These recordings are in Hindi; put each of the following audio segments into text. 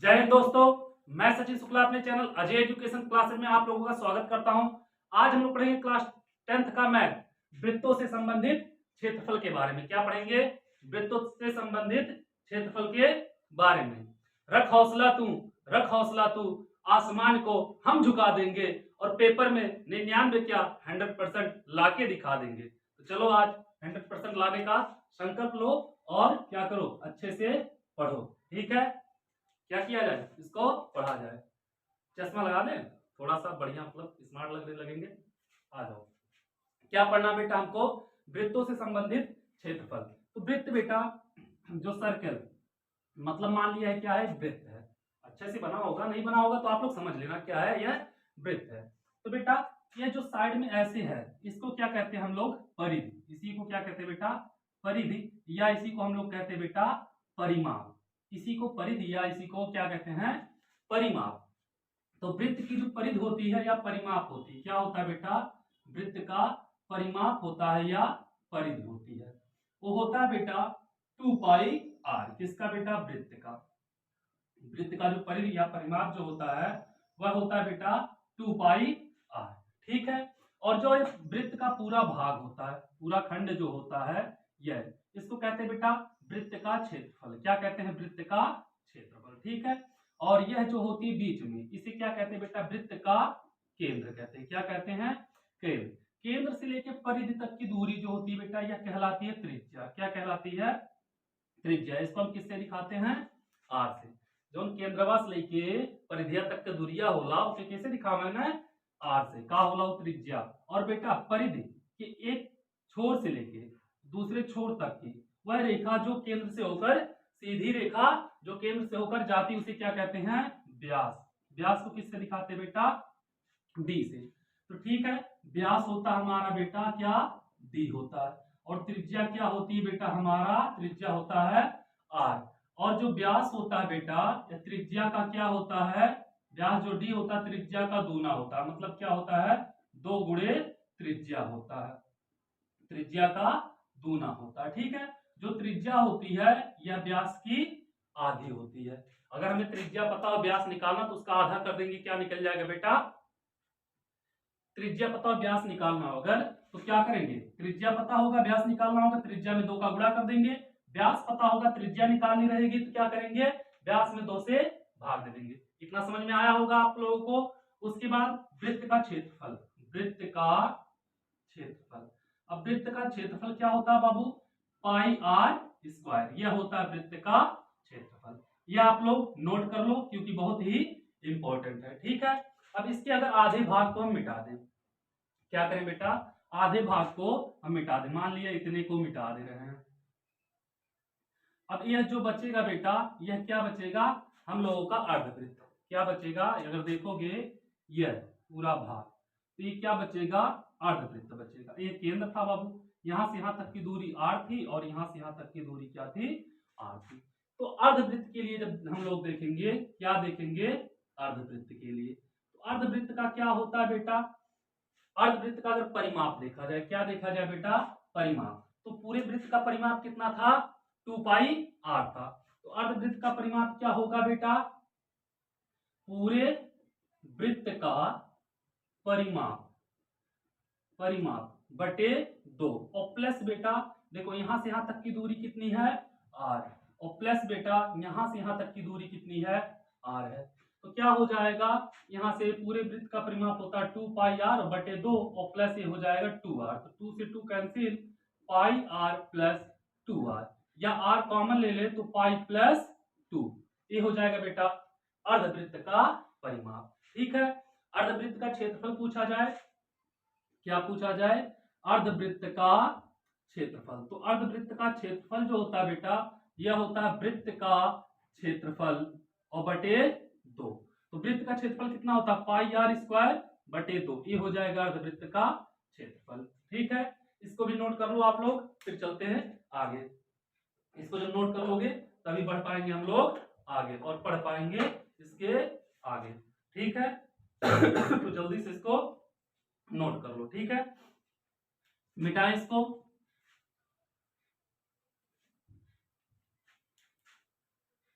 जय हिंद दोस्तों, मैं सचिन शुक्ला अपने चैनल अजय एजुकेशन क्लासेस में आप लोगों का स्वागत करता हूं। आज हम लोग पढ़ेंगे क्लास 10th का मैथ, वृत्तों से संबंधित क्षेत्रफल के बारे में। क्या पढ़ेंगे? वृत्तों से संबंधित क्षेत्रफल के बारे में। रख हौसला तू, आसमान को हम झुका देंगे और पेपर में 99 क्या 100% लाके दिखा देंगे। तो चलो आज 100% लाने का संकल्प लो और क्या करो, अच्छे से पढ़ो। ठीक है, क्या किया जाए, इसको पढ़ा जाए। चश्मा लगा लें, थोड़ा सा बढ़िया मतलब स्मार्ट लगने लगेंगे। आ जाओ। क्या पढ़ना बेटा हमको? वृत्तों से संबंधित क्षेत्रफल। तो वृत्त बेटा, जो सर्कल मतलब मान लिया है क्या है, वृत्त है। अच्छे से बना होगा, नहीं बना होगा तो आप लोग समझ लेना क्या है, यह वृत्त है। तो बेटा ये जो साइड में ऐसे है, इसको क्या कहते हैं हम लोग? परिधि। इसी को क्या कहते हैं बेटा? परिधि। या इसी को हम लोग कहते हैं बेटा परिमाप। इसी को परिधि या इसी को क्या कहते हैं? परिमाप। तो वृत्त की जो परिधि होती है या परिमाप होती है, क्या होता है बेटा? वृत्त का परिमाप होता है या परिधि होती है, वो होता है बेटा 2πr। किसका बेटा? वृत्त का। वृत्त का जो परिधि या परिमाप जो होता है वह होता है बेटा 2πr। ठीक है। और जो वृत्त का पूरा भाग होता है, पूरा खंड जो होता है, यह इसको कहते हैं बेटा वृत्त का क्षेत्रफल। क्या कहते हैं? वृत्त का क्षेत्रफल। ठीक है। और यह जो होती है बीच में, इसे क्या कहते हैं बेटा? वृत्त का केंद्र कहते हैं। क्या कहते हैं? केंद्र। केंद्र से लेकर परिधि तक की दूरी जो होती है बेटा, यह कहलाती है त्रिज्या। क्या कहलाती है? त्रिज्या। इसको हम किससे दिखाते हैं? आर से। जो केंद्रवा से लेके परिधिया तक के दूरिया होला उसे कैसे दिखावे ना? आर से। का होला वो त्रिज्या। और बेटा परिधि के एक छोर से लेके दूसरे छोर तक की वह रेखा जो केंद्र से होकर, सीधी रेखा जो केंद्र से होकर जाती, उसे क्या कहते हैं? व्यास। व्यास को किससे दिखाते हैं बेटा? डी से। तो ठीक है, व्यास होता हमारा बेटा क्या? डी होता है। और त्रिज्या क्या होती है बेटा? हमारा त्रिज्या होता है आर। और जो व्यास होता है बेटा, त्रिज्या का क्या होता है? व्यास जो डी होता है त्रिज्या का दूना होता है। मतलब क्या होता है? 2 गुणे त्रिज्या होता है। त्रिज्या का दूना होता है। ठीक है। जो त्रिज्या होती है यह व्यास की आधी होती है। अगर हमें त्रिज्या पता हो व्यास निकालना तो उसका आधा कर देंगे, क्या निकल जाएगा बेटा? त्रिज्या पता हो व्यास निकालना हो अगर तो क्या करेंगे? त्रिज्या पता होगा व्यास निकालना होगा, त्रिज्या में 2 का गुणा कर देंगे। व्यास पता होगा त्रिज्या निकालनी रहेगी तो क्या करेंगे? व्यास में 2 से भाग दे देंगे। इतना समझ में आया होगा आप लोगों को। उसके बाद वृत्त का क्षेत्रफल। वृत्त का क्षेत्रफल। अब वृत्त का क्षेत्रफल क्या होता है बाबू? पाई आर स्क्वायर। यह होता है वृत्त का क्षेत्रफल। यह आप लोग नोट कर लो क्योंकि बहुत ही इंपॉर्टेंट है। ठीक है। अब इसके अगर आधे भाग को हम मिटा दें, क्या करें बेटा? आधे भाग को हम मिटा दें। मान लिया इतने को मिटा दे रहे हैं। अब यह जो बचेगा बेटा, यह क्या बचेगा? हम लोगों का अर्धवृत्त। क्या बचेगा? अगर देखोगे यह पूरा भाग, तो ये क्या बचेगा? अर्धवृत्त बचेगा। ये केंद्र था बाबू, यहां से यहां तक की दूरी आर थी और यहां से यहां तक की दूरी क्या थी? आर थी। तो अर्धवृत्त के लिए जब हम लोग देखेंगे, क्या देखेंगे? अर्धवृत्त के लिए तो अर्धवृत्त का क्या होता है बेटा? अर्धवृत्त का अगर परिमाप देखा जाए, क्या देखा जाए बेटा? परिमाप। तो पूरे वृत्त का परिमाप कितना था? 2πr था। तो अर्धवृत्त का परिमाप क्या होगा बेटा? पूरे वृत्त का परिमाप, परिमाप बटे 2 और प्लस बेटा, देखो यहां से यहां तक की दूरी कितनी है? r। और प्लस बेटा यहां से यहां तक की दूरी कितनी है? r है। तो क्या हो जाएगा? यहां से पूरे वृत्त का परिमाप होता है 2πr बटे 2 और प्लस ये हो जाएगा 2r। तो 2 से 2 कैंसिल, पाई r प्लस 2r। या r कॉमन ले ले तो पाई प्लस 2। ये हो जाएगा बेटा अर्धवृत्त का परिमाप। ठीक है। अर्धवृत्त का क्षेत्रफल पूछा जाए, क्या पूछा जाए? अर्धवृत्त का क्षेत्रफल। तो अर्धवृत्त का क्षेत्रफल जो होता है बेटा, यह होता है वृत्त का क्षेत्रफल और बटे 2। तो वृत्त का क्षेत्रफल कितना होता है? पाई आर स्क्वायर बटे 2। ये हो जाएगा अर्धवृत्त का क्षेत्रफल। ठीक है। इसको भी नोट कर लो आप लोग, फिर चलते हैं आगे। इसको जब नोट कर लोगे तभी बढ़ पाएंगे हम लोग आगे और पढ़ पाएंगे इसके आगे। ठीक है। तो जल्दी से इसको नोट कर लो। ठीक है। मिटाएं इसको।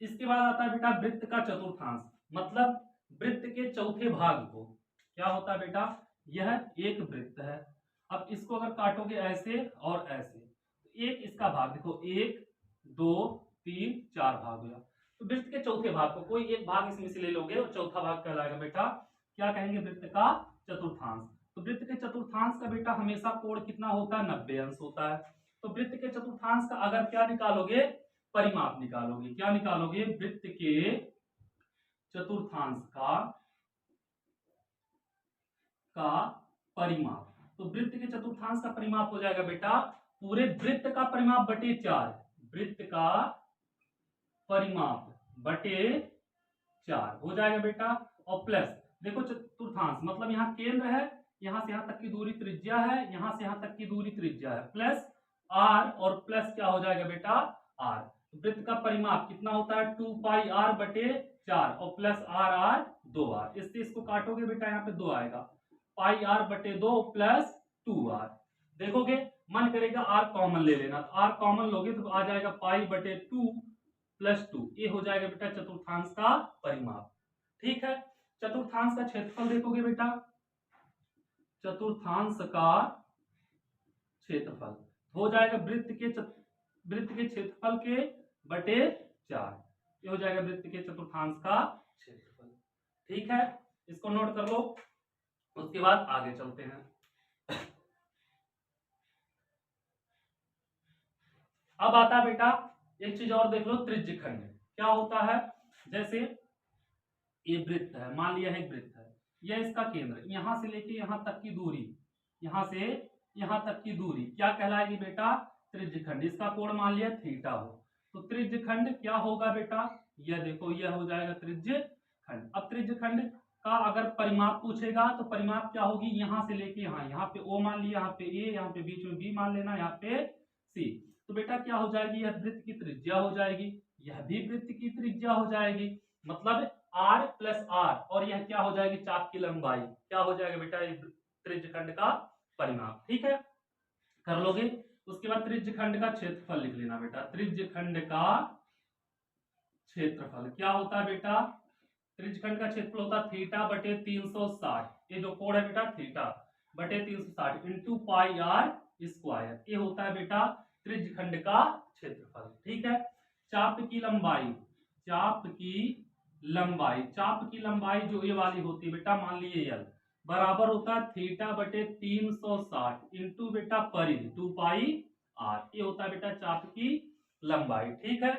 इसके बाद आता है बेटा वृत्त का चतुर्थांश, मतलब वृत्त के चौथे भाग को। क्या होता है बेटा, यह एक वृत्त है, अब इसको अगर काटोगे ऐसे और ऐसे, तो एक इसका भाग देखो, 1 2 3 4 भाग हुआ। तो वृत्त के चौथे भाग को कोई एक भाग इसमें से ले लोगे और चौथा भाग कहलाएगा बेटा, क्या कहेंगे, वृत्त का चतुर्थांश। तो वृत्त के चतुर्थांश का बेटा हमेशा कोण कितना होता है, 90 अंश होता है। तो वृत्त के चतुर्थांश का अगर क्या निकालोगे, परिमाप निकालोगे। क्या निकालोगे, वृत्त के चतुर्थांश का परिमाप। तो वृत्त के चतुर्थांश का परिमाप हो जाएगा बेटा पूरे वृत्त का परिमाप बटे 4, वृत्त का परिमाप बटे 4 हो जाएगा बेटा। और प्लस देखो चतुर्थांश मतलब यहाँ केंद्र है, यहां से यहां तक की दूरी त्रिज्या है, यहां से यहां तक की दूरी त्रिज्या है, प्लस आर और प्लस क्या हो जाएगा बेटा आर। तो वृत्त का परिमाप कितना होता है, 2 पाई आर बटे 4 और प्लस आर आर 2 आर। इससे इसको काटोगे बेटा यहाँ पे 2 आएगा, पाई आर बटे 2 प्लस 2 आर। देखोगे मन करेगा आर कॉमन ले लेना, तो आर कॉमन लोगे तो आ जाएगा पाई बटे 2 प्लस 2। ये हो जाएगा बेटा चतुर्थांश का परिमाप। ठीक है, चतुर्थांश का क्षेत्रफल देखोगे बेटा, चतुर्थांश का क्षेत्रफल हो जाएगा वृत्त के क्षेत्रफल के बटे 4। ये हो जाएगा वृत्त के चतुर्थांश का क्षेत्रफल। ठीक है, इसको नोट कर लो, उसके बाद आगे चलते हैं। अब आता है बेटा एक चीज और देख लो, त्रिज्यखंड क्या होता है। जैसे ये वृत्त है, मान लिया है एक वृत्त है, यह इसका केंद्र, यहां से लेके यहां तक की दूरी, यहां से यहां तक की दूरी क्या कहलाएगी बेटा, त्रिज्यखंड। इसका कोण मान लिया थीटा हो, तो त्रिज्यखंड क्या होगा बेटा, यह देखो यह हो जाएगा त्रिज्यखंड। अब त्रिज्यखंड का अगर परिमाप पूछेगा तो परिमाप क्या होगी, यहां से लेके यहाँ, यहाँ पे O मान लिया, यहाँ पे A, यहाँ पे बीच में B मान लेना, यहाँ पे C। तो बेटा क्या हो जाएगी, यह वृत्त की त्रिज्या हो जाएगी, यह भी वृत्त की त्रिज्या हो जाएगी, मतलब r प्लस r, और यह क्या हो जाएगी, चाप की लंबाई। क्या हो जाएगा बेटा, त्रिज्यखंड का परिमाप। ठीक है, कर लोगे। उसके बाद त्रिज्यखंड का क्षेत्रफल लिख लेना बेटा, त्रिज्यखंड का क्षेत्रफल क्या होता है बेटा, त्रिज्यखंड का क्षेत्रफल होता है थीटा बटे 360, ये जो कोण है बेटा थीटा बटे 360 इंटू पाई आर स्क्वायर, ये होता है बेटा त्रिज्यखंड का क्षेत्रफल। ठीक है, चाप की लंबाई, चाप की लंबाई, चाप की लंबाई जो ये वाली होती है बेटा, मान लीजिए यल, बराबर होता है थीटा बटे 360 इंटू बेटा परिधि 2 पाई आर, ये होता है बेटा चाप की लंबाई। ठीक है,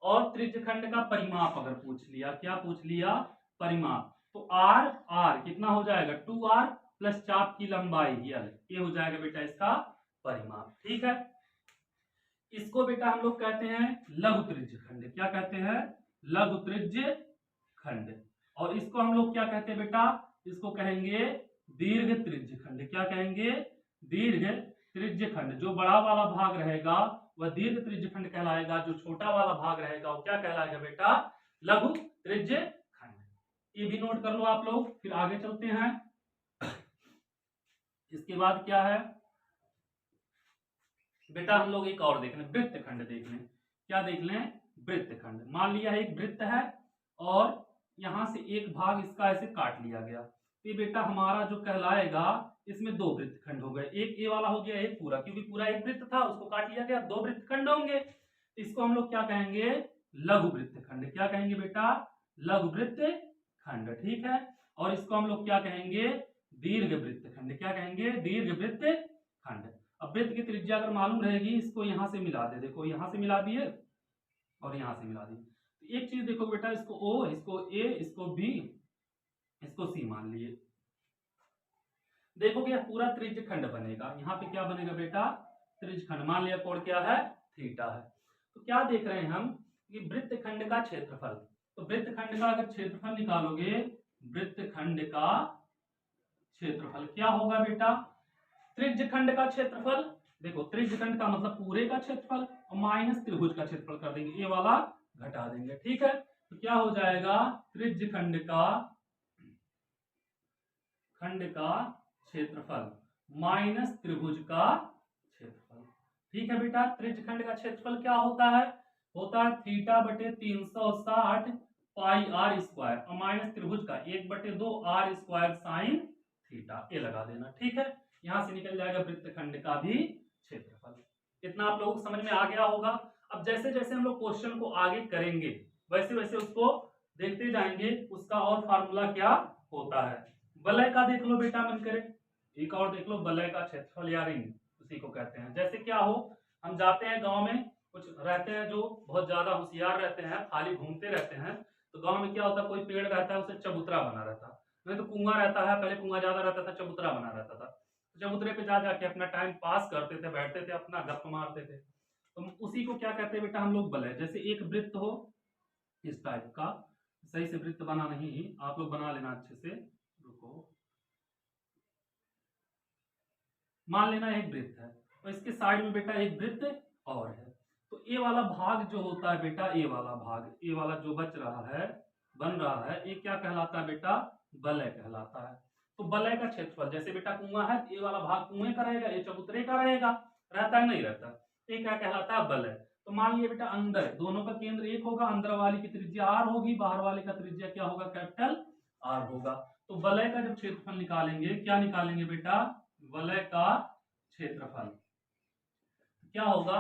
और त्रिज्यखंड का परिमाप अगर पूछ लिया, क्या पूछ लिया, परिमाप, तो आर आर कितना हो जाएगा, 2r प्लस चाप की लंबाई यल, ये हो जाएगा बेटा इसका परिमाप। ठीक है, इसको बेटा हम लोग कहते हैं लघु त्रिज्यखंड। क्या कहते हैं, लघु त्रिज्यखंड। और इसको हम लोग क्या कहते हैं बेटा, इसको कहेंगे दीर्घ त्रिज्यखंड। क्या कहेंगे, दीर्घ त्रिज्यखंड। जो बड़ा वाला भाग रहेगा वह दीर्घ त्रिज्यखंड कहलाएगा, जो छोटा वाला भाग रहेगा वो क्या कहलाएगा बेटा, लघु त्रिज्यखंड। ये भी नोट कर लो आप लोग, फिर आगे चलते हैं। इसके बाद क्या है बेटा, हम लोग एक और देख लें, वृत्तखंड देख लें। क्या देख लें, वृत्तखंड। मान लिया एक वृत्त है और यहां से एक भाग इसका ऐसे काट लिया गया, तो बेटा हमारा जो कहलाएगा, इसमें 2 वृत्तखंड हो गए, एक ये वाला हो गया, एक पूरा, क्योंकि पूरा एक वृत्त था उसको काट लिया गया, 2 वृत्तखंड होंगे। इसको हम लोग क्या कहेंगे, लघु वृत्तखंड। क्या कहेंगे बेटा, लघु वृत्तखंड। ठीक है, और इसको हम लोग क्या कहेंगे, दीर्घ वृत्तखंड। क्या कहेंगे, दीर्घ वृत्तखंड। अब वृत्त की त्रिज्या अगर मालूम रहेगी, इसको यहां से मिला दे, देखो यहां से मिला दिए और यहां से मिला दिए, तो एक चीज देखो बेटा, इसको O, इसको A, इसको B, इसको C मान लिए, देखोगे यह पूरा त्रिज्यखंड बनेगा। यहाँ पे क्या बनेगा बेटा, त्रिज्यखंड। मान लिया कोण क्या है, थीटा है। तो क्या देख रहे हैं हम कि वृत्तखंड का क्षेत्रफल, तो वृत्तखंड का अगर क्षेत्रफल निकालोगे, वृत्तखंड का क्षेत्रफल क्या होगा बेटा, त्रिज्यखंड का क्षेत्रफल। देखो त्रिज्यखंड का मतलब पूरे का क्षेत्रफल और माइनस त्रिभुज का क्षेत्रफल कर देंगे, ये वाला घटा देंगे। ठीक है, तो क्या हो जाएगा, त्रिज्यखंड का क्षेत्रफल माइनस त्रिभुज का क्षेत्रफल। ठीक है बेटा, त्रिज्यखंड का क्षेत्रफल क्या होता है, होता है थीटा बटे 360 पाई आर स्क्वायर और माइनस त्रिभुज का 1/2 आर स्क्वायर साइन थीटा, ये लगा देना। ठीक है, यहां से निकल जाएगा वृत्तखंड का भी क्षेत्रफल। इतना आप लोगों को समझ में आ गया होगा। अब जैसे जैसे हम लोग क्वेश्चन को आगे करेंगे वैसे वैसे उसको देखते जाएंगे उसका और फार्मूला क्या होता है। वलय का देख लो बेटा, मन करे एक और देख लो, वलय का क्षेत्रफल या रिंग उसी को कहते हैं। जैसे क्या हो, हम जाते हैं गांव में, कुछ रहते हैं जो बहुत ज्यादा होशियार रहते हैं, खाली घूमते रहते हैं, तो गांव में क्या होता है, कोई पेड़ रहता है उसे चबूतरा बना रहता है, नहीं तो कुआं रहता है, पहले कुआं ज्यादा रहता था, चबूतरा बना रहता था, तो चबूतरे पे जा जाके अपना टाइम पास करते थे, बैठते थे, अपना गप मारते थे। तो उसी को क्या कहते हैं बेटा हम लोग, वलय। जैसे एक वृत्त हो इस टाइप का, सही से वृत्त बना नहीं, आप लोग बना लेना अच्छे से, रुको, मान लेना एक वृत्त है और इसके साइड में बेटा एक वृत्त और है, तो ये वाला भाग जो होता है बेटा, ये वाला भाग, ये वाला जो बच रहा है, बन रहा है, ये क्या कहलाता है बेटा, वलय कहलाता है। तो वलय का क्षेत्रफल, जैसे बेटा कुआं है, ये वाला भाग कुएं का रहेगा, ये चबूतरे का रहेगा, रहता है नहीं रहता, ये क्या कहलाता है, वलय। तो मान लिया बेटा अंदर दोनों का केंद्र एक होगा, अंदर वाली की त्रिज्या आर होगी, बाहर वाले का त्रिज्या क्या होगा, कैपिटल आर होगा। तो वलय का जब क्षेत्रफल निकालेंगे, क्या निकालेंगे बेटा, वलय का क्षेत्रफल क्या होगा,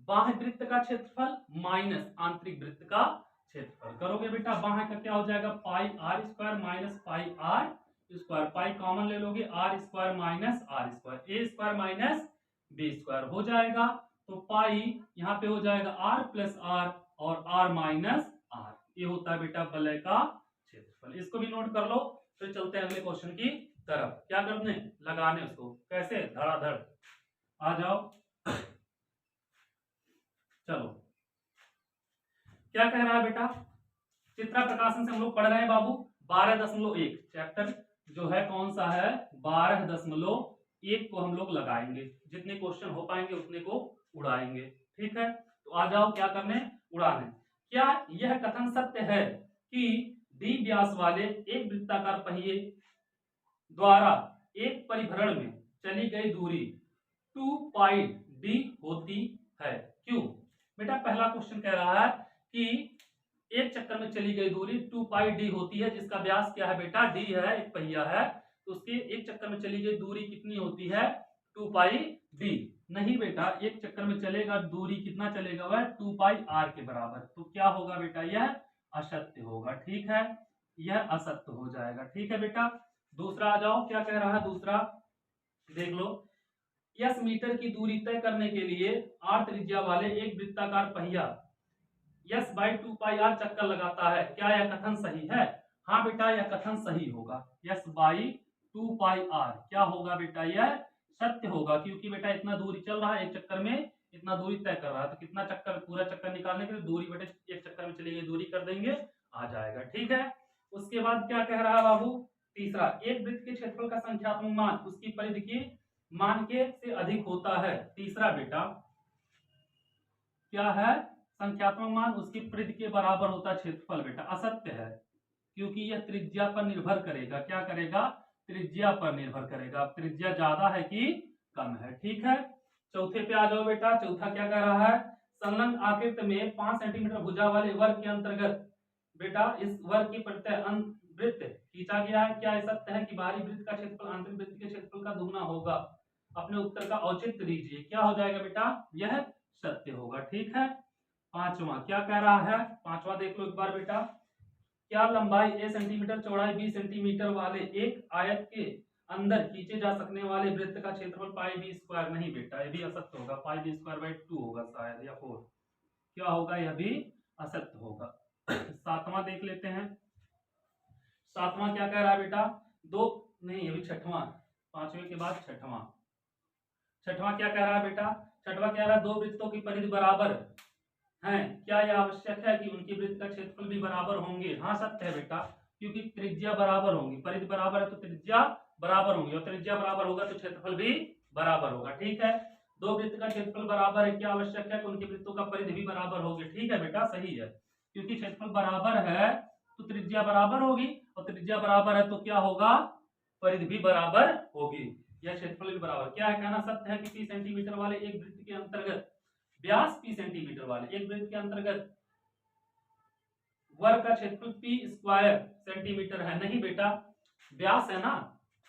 बाह्य वृत्त का क्षेत्रफल माइनस आंतरिक वृत्त का क्षेत्रफल। करोगे बेटा, बाह्य का क्या हो जाएगा, pi R square minus pi R square, pi common ले लोगे, R square minus R square, A square minus B square हो जाएगा। तो पाई यहाँ पे हो जाएगा आर प्लस आर और आर माइनस आर, ये होता है बेटा वलय का क्षेत्रफल। इसको भी नोट कर लो। फिर चलते हैं अगले क्वेश्चन की तरफ। क्या करने, लगाने उसको, कैसे, धड़ाधड़ आ जाओ। चलो, क्या कह रहा है बेटा, चित्रा प्रकाशन से हम लोग पढ़ रहे हैं बाबू 12.1 चैप्टर जो है कौन सा है, 12.1 को हम लोग लगाएंगे, जितने क्वेश्चन हो पाएंगे उतने को उड़ाएंगे। ठीक है, तो आ जाओ क्या करने, उड़ाने। क्या यह कथन सत्य है कि डी व्यास वाले एक वृत्ताकार पहिए द्वारा एक परिभ्रमण में चली गई दूरी 2 पाई डी होती है, क्यों। बेटा पहला क्वेश्चन कह रहा है कि एक चक्कर में चली गई दूरी 2 पाई डी होती है, जिसका व्यास क्या है बेटा, डी है, एक पहिया है, तो उसके एक चक्कर में चली गई दूरी कितनी होती है, 2 पाई डी। नहीं बेटा, एक चक्कर में चलेगा दूरी कितना चलेगा, वह 2 पाई आर के बराबर, तो क्या होगा बेटा, यह असत्य होगा। ठीक है, यह असत्य हो जाएगा। ठीक है बेटा, दूसरा आ जाओ, क्या कह रहा है दूसरा, देख लो। यस मीटर की दूरी तय करने के लिए आर त्रिज्या वाले एक वृत्ताकार पहिया यस बाई 2 पाई आर चक्कर लगाता है, क्या यह कथन सही है। हाँ बेटा, यह कथन सही होगा, यस बाई 2 पाई आर क्या होगा बेटा, यह सत्य होगा, क्योंकि बेटा इतना दूरी चल रहा है, एक चक्कर में इतना दूरी तय कर रहा है, तो कितना चक्कर, पूरा चक्कर निकालने के लिए दूरी बेटे एक चक्कर में चली गई दूरी कर देंगे, आ जाएगा। ठीक है, उसके बाद क्या कह रहा है बाबू, तीसरा, एक वृत्त के क्षेत्रफल का संख्यात्मक मान उसकी परिधि की मान के से अधिक होता है। तीसरा बेटा क्या है, संख्यात्मक मान उसकी परिधि के बराबर होता है क्षेत्रफल, बेटा असत्य है, क्योंकि यह त्रिज्या पर निर्भर करेगा, क्या करेगा, त्रिज्या पर निर्भर करेगा, त्रिज्या ज्यादा है कि कम है। ठीक है, चौथे पे आ जाओ बेटा, चौथा क्या कह रहा है, संलग्न आकृति में 5 सेंटीमीटर भुजा वाले वर्ग के अंतर्गत बेटा इस वर्ग की प्रत्यय वृत्त खींचा गया है, क्या सत्य है कि बाहरी वृत्त का क्षेत्रफल आंतरिक वृत्त के क्षेत्रफल का दुगना होगा। अपने उत्तर का औचित्य दीजिए, क्या हो जाएगा बेटा, यह सत्य होगा। ठीक है, पांचवा क्या कह रहा है, पांचवा देख लो एक बार बेटा, क्या लंबाई a सेंटीमीटर चौड़ाई b सेंटीमीटर वाले एक आयत के अंदर खींचे जा सकने वाले वृत्त का क्षेत्रफल पाई बी स्क्वायर, नहीं बेटा यह भी असत्य होगा, पाई बी स्क्वायर बाई 2 होगा शायद, या 4, क्या होगा, यह भी असत्य होगा। सातवां देख लेते हैं, सातवां क्या कह रहा है बेटा, दो, नहीं अभी छठवां, पांचवे के बाद छठवां, छठवां क्या कह रहा है बेटा, छठवां कह रहा है दो वृत्तों की परिधि बराबर हैं, क्या यह आवश्यक है कि उनकी वृत्त का क्षेत्रफल भी बराबर होंगे। हाँ सत्य है बेटा, क्योंकि त्रिज्या बराबर होंगी, परिधि बराबर है तो त्रिज्या बराबर होंगी, और त्रिज्या बराबर होगा तो क्षेत्रफल भी बराबर होगा। ठीक है, दो वृत्त का क्षेत्रफल बराबर है, क्या आवश्यक है कि उनकी वृत्तों का परिधि भी बराबर होगी। ठीक है बेटा, सही है, क्योंकि क्षेत्रफल बराबर है तो त्रिज्या बराबर होगी, और त्रिज्या बराबर है तो क्या होगा, परिधि भी बराबर होगी, यह क्षेत्रफल भी बराबर। क्या है कहना, सत्य है कि 30 सेंटीमीटर वाले एक वृत्त के अंतर्गत व्यास p सेंटीमीटर वाले एक वृत्त के अंतर्गत वर्ग का क्षेत्रफल p स्क्वायर सेंटीमीटर है। नहीं बेटा, व्यास है ना,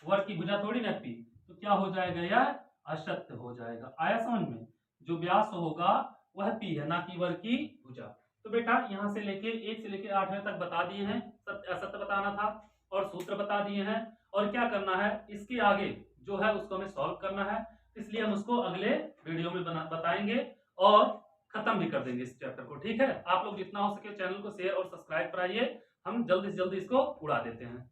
वर्ग की भुजा थोड़ी ना p, तो क्या हो जाएगा, यह असत्य हो जाएगा। आया समझ में? जो व्यास होगा वह p है, ना कि वर्ग की भुजा। तो बेटा यहाँ से लेके 1 से लेके 8वें तक बता दिए हैं, सत्य असत्य बताना था और सूत्र बता दिए हैं। और क्या करना है, इसके आगे जो है उसको हमें सॉल्व करना है, इसलिए हम उसको अगले वीडियो में बताएंगे और खत्म भी कर देंगे इस चैप्टर को। ठीक है, आप लोग जितना हो सके चैनल को शेयर और सब्सक्राइब कराइए, हम जल्दी से जल्दी इसको उड़ा देते हैं।